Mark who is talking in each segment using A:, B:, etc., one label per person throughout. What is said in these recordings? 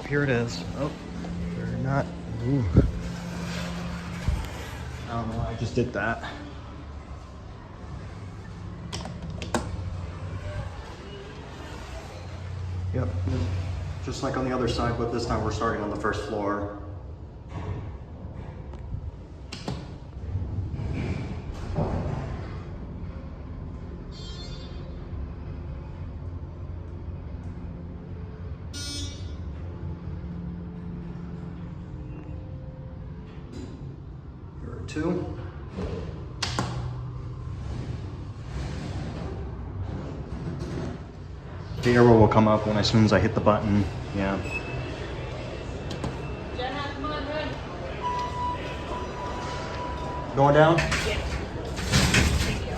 A: here it is. Oh, they're not. Ooh. I don't know why I just did that. Yep, just like on the other side, but this time we're starting on the first floor. Here are two. The arrow will come up when as soon as I hit the button. Yeah. Going down?
B: Yeah. Thank you.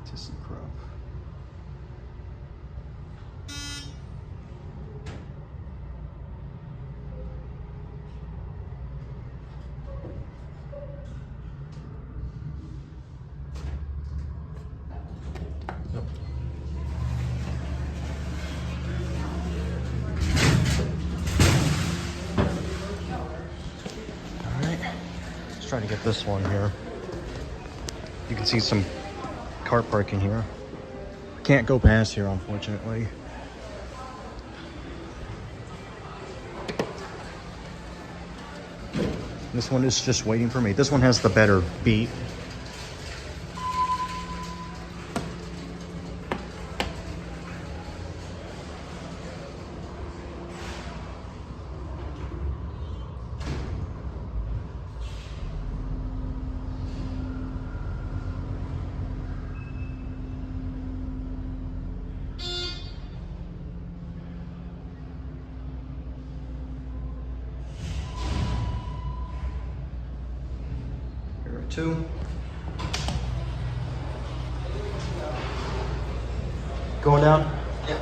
A: Thyssenkrupp. Yep. All right, let's try to get this one here. You can see some car parking here. Can't go past here, unfortunately. This one is just waiting for me. This one has the better beat. Here are two. Going down? Yep.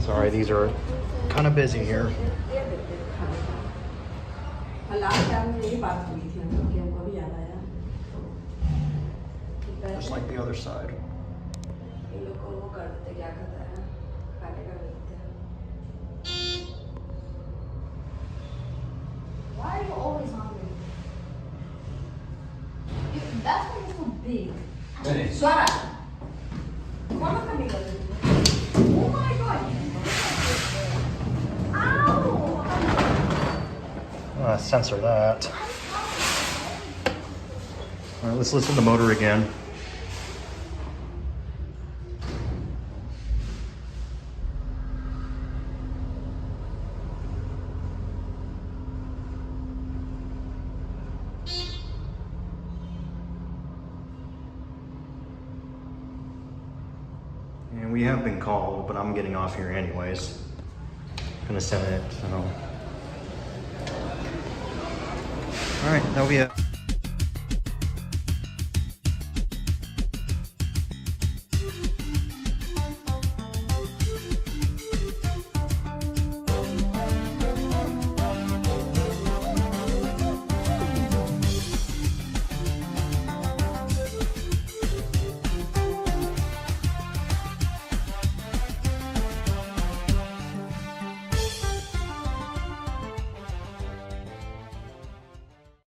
A: Sorry, these are kind of busy here. Just like the other side.
B: Why are you always hungry? That one is so big. Swara. Oh my god. Ow!
A: Censor that. All right, let's listen to the motor again. And we have been called, but I'm getting off here anyways. Gonna send it, so. All right, that'll be it.